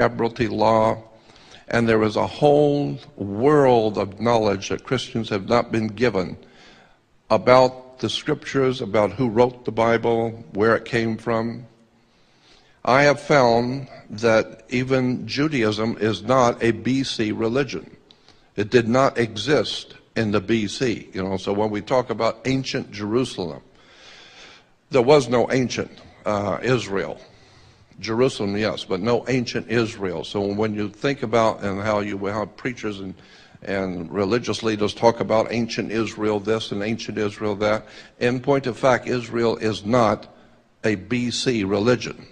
Admiralty law, and there is a whole world of knowledge that Christians have not been given about the scriptures, about who wrote the Bible, where it came from. I have found that even Judaism is not a BC religion. It did not exist in the BC, so when we talk about ancient Jerusalem, there was no ancient Israel. Jerusalem, yes, but no ancient Israel. So when you think about and how you have preachers and religious leaders talk about ancient Israel this and ancient Israel that, in point of fact, Israel is not a BC religion.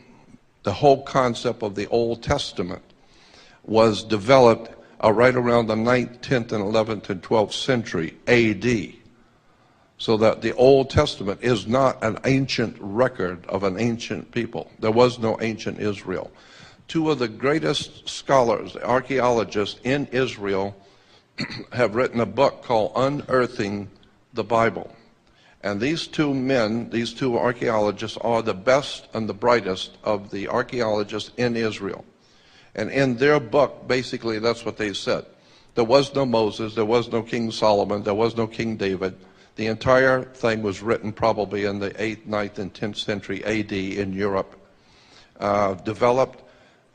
The whole concept of the Old Testament was developed right around the 9th, 10th, and 11th and 12th century AD. So that the Old Testament is not an ancient record of an ancient people. There was no ancient Israel. Two of the greatest scholars, archaeologists in Israel, have written a book called Unearthing the Bible. And these two men, these two archaeologists, are the best and the brightest of the archaeologists in Israel. And in their book, basically, that's what they said. There was no Moses, there was no King Solomon, there was no King David. The entire thing was written probably in the 8th, 9th, and 10th century AD in Europe, developed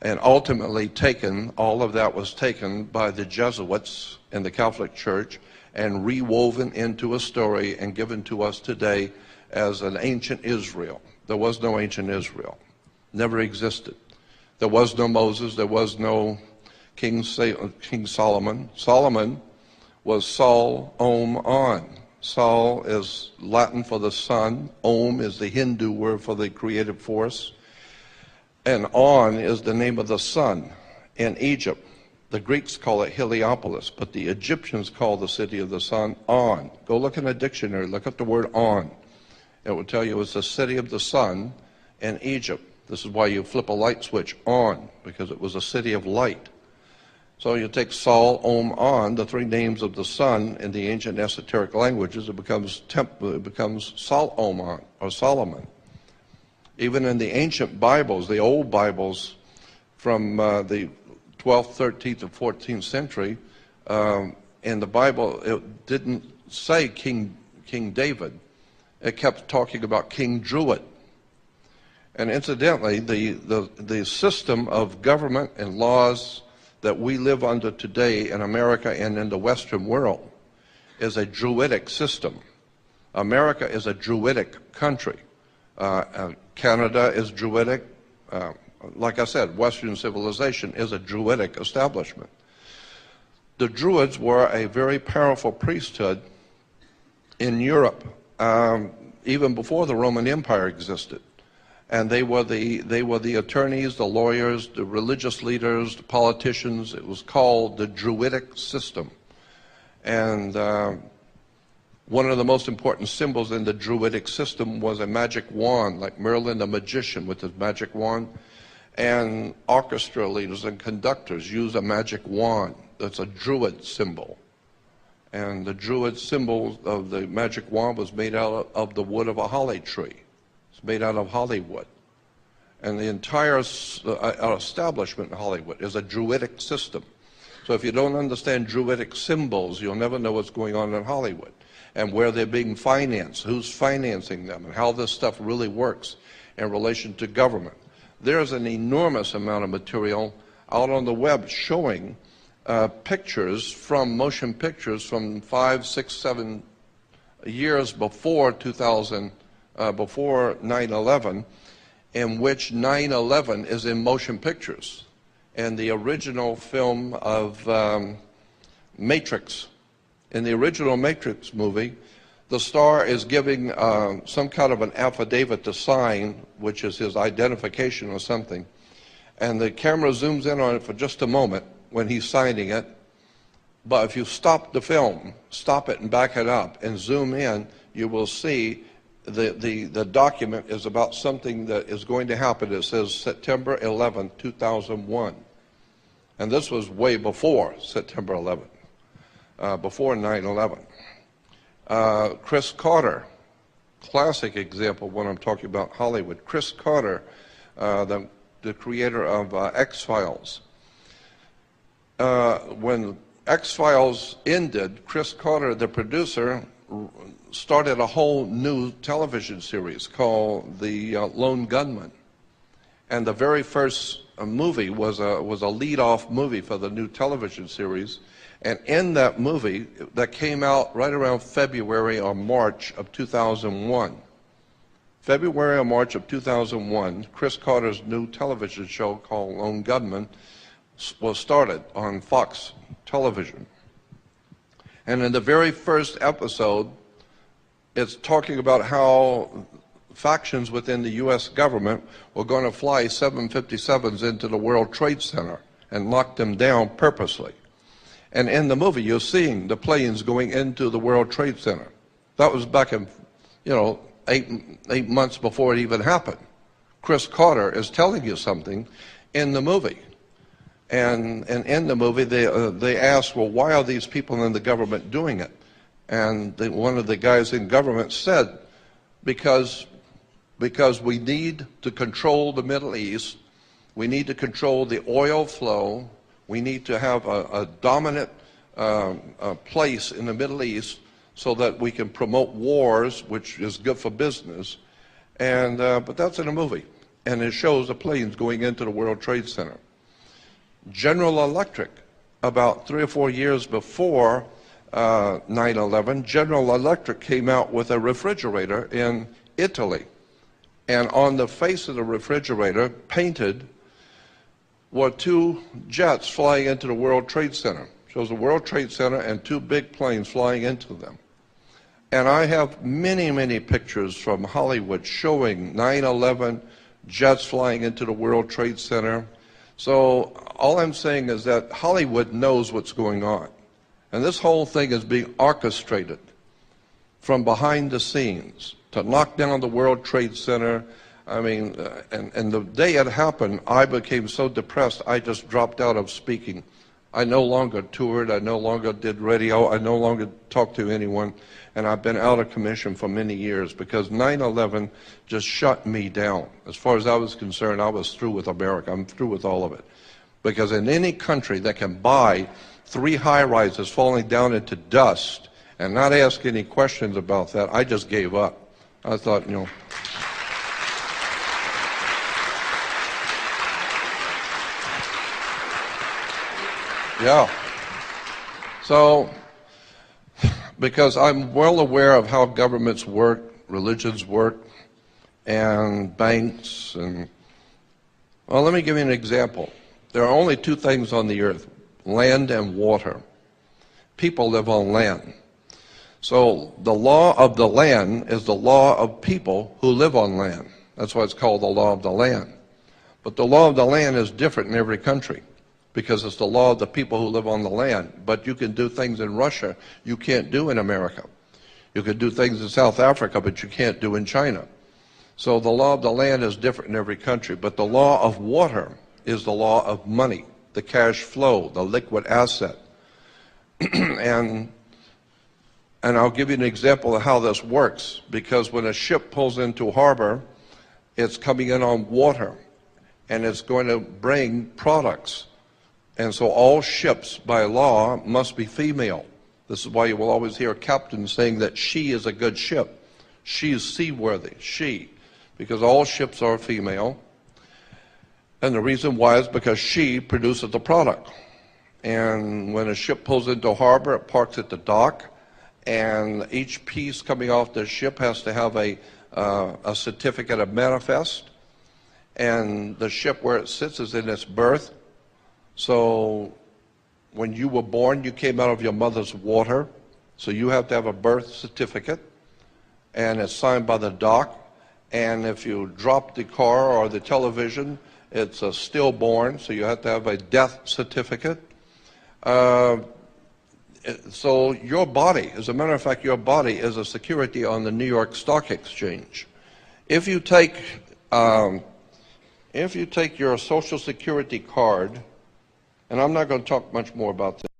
and ultimately taken. All of that was taken by the Jesuits in the Catholic Church and rewoven into a story and given to us today as an ancient Israel. There was no ancient Israel. Never existed. There was no Moses. There was no King Solomon. Solomon was Sol, Om, On. Sol is Latin for the sun. Om is the Hindu word for the creative force. And On is the name of the sun in Egypt. The Greeks call it Heliopolis, but the Egyptians call the city of the sun On. Go look in a dictionary, look up the word On. It will tell you it's the city of the sun in Egypt. This is why you flip a light switch on, because it was a city of light. So you take Sol, Om, On, the three names of the sun in the ancient esoteric languages, it becomes Sol, Om, On, or Solomon. Even in the ancient Bibles, the old Bibles from the 12th, 13th, and 14th century, in the Bible, it didn't say King David. It kept talking about King Druid. And incidentally, the system of government and laws that we live under today in America and in the Western world is a Druidic system. America is a Druidic country. Canada is Druidic. Like I said, Western civilization is a Druidic establishment. The Druids were a very powerful priesthood in Europe, even before the Roman Empire existed. And they were the attorneys, the lawyers, the religious leaders, the politicians. It was called the Druidic system. And one of the most important symbols in the Druidic system was a magic wand, like Merlin the magician with his magic wand. And orchestra leaders and conductors use a magic wand. That's a Druid symbol. And the Druid symbol of the magic wand was made out of the wood of a holly tree. Made out of Hollywood. And the entire establishment in Hollywood is a Druidic system. So if you don't understand Druidic symbols, you'll never know what's going on in Hollywood and where they're being financed, who's financing them, and how this stuff really works in relation to government. There's an enormous amount of material out on the web showing pictures from motion pictures from 5, 6, 7 years before 2000. Before 9/11, in which 9/11 is in motion pictures. And the original film of Matrix, in the original Matrix movie, the star is giving some kind of an affidavit to sign, which is his identification or something. And the camera zooms in on it for just a moment when he's signing it. But if you stop the film, stop it and back it up and zoom in, you will see the document is about something that is going to happen. It says September 11, 2001. And this was way before September 11, before 9/11. Chris Carter, classic example when I'm talking about Hollywood. Chris Carter, the the creator of X-Files. When X-Files ended, Chris Carter, the producer, started a whole new television series called The Lone Gunman. And the very first movie was a lead-off movie for the new television series. And in that movie, that came out right around February or March of 2001. February or March of 2001, Chris Carter's new television show called Lone Gunman was started on Fox television. And in the very first episode, it's talking about how factions within the U.S. government were going to fly 757s into the World Trade Center and knock them down purposely. And in the movie, you're seeing the planes going into the World Trade Center. That was back in, 8 months before it even happened. Chris Carter is telling you something in the movie. And in the movie, they asked, well, why are these people in the government doing it? And one of the guys in government said, because we need to control the Middle East, we need to control the oil flow, we need to have a dominant place in the Middle East so that we can promote wars, which is good for business. And but that's in a movie, and it shows the planes going into the World Trade Center. General Electric, about 3 or 4 years before 9/11, General Electric came out with a refrigerator in Italy. And on the face of the refrigerator, painted, were 2 jets flying into the World Trade Center. It shows the World Trade Center and 2 big planes flying into them. And I have many, many pictures from Hollywood showing 9/11 jets flying into the World Trade Center. So all I'm saying is that Hollywood knows what's going on. And this whole thing is being orchestrated from behind the scenes to knock down the World Trade Center. I mean, and the day it happened, I became so depressed, I just dropped out of speaking. I no longer toured, I no longer did radio, I no longer talked to anyone, and I've been out of commission for many years because 9/11 just shut me down. As far as I was concerned, I was through with America. I'm through with all of it. Because in any country that can buy 3 high-rises falling down into dust and not ask any questions about that, I just gave up. I thought, yeah. So, because I'm well aware of how governments work, religions work, and banks, and, well, let me give you an example. There are only 2 things on the earth, land and water. People live on land. So the law of the land is the law of people who live on land. That's why it's called the law of the land. But the law of the land is different in every country because it's the law of the people who live on the land. But you can do things in Russia you can't do in America. You can do things in South Africa, but you can't do in China. So the law of the land is different in every country. But the law of water is the law of money, the cash flow, the liquid asset. And I'll give you an example of how this works, because when a ship pulls into harbor, it's coming in on water, and it's going to bring products. And so all ships, by law, must be female. This is why you will always hear captains saying that she is a good ship. She is seaworthy, she, because all ships are female. And the reason why is because she produces the product. And when a ship pulls into harbor, it parks at the dock, and each piece coming off the ship has to have a certificate of manifest. And the ship where it sits is in its berth. So when you were born, you came out of your mother's water. So you have to have a birth certificate, and it's signed by the dock. And if you drop the car or the television, it's a stillborn, so you have to have a death certificate. So your body, as a matter of fact, your body is a security on the New York Stock Exchange. If you take your Social Security card, and I'm not going to talk much more about this,